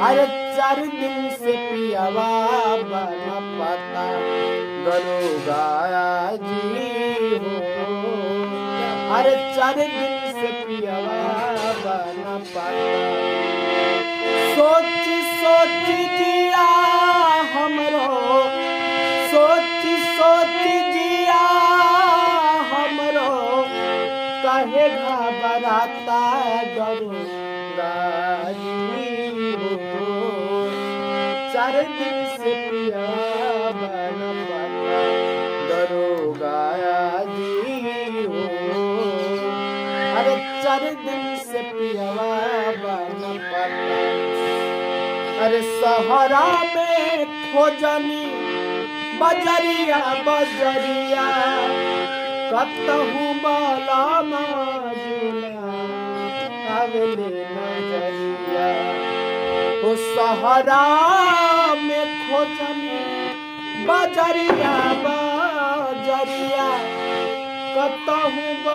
अरे 4 दिन से पियावा बना पाता दरोगा जी हो। अरे 4 दिन से पियावा बना पाता। सोच सोच जिया हमरो, सोच सोच जिया हमरो, काहे घबराता दरोगा जी हो। 4 दिन से पियावा बना पाता दरोगा जी हो। अरे 4 दिन से पियावा बना पाता। अरे सहरा में खोजनी बजरिया बजरिया, कतहू बाला माजुला आवेले नजरिया। ओ सहरा में खोजनी बजरिया बजरिया, कतहू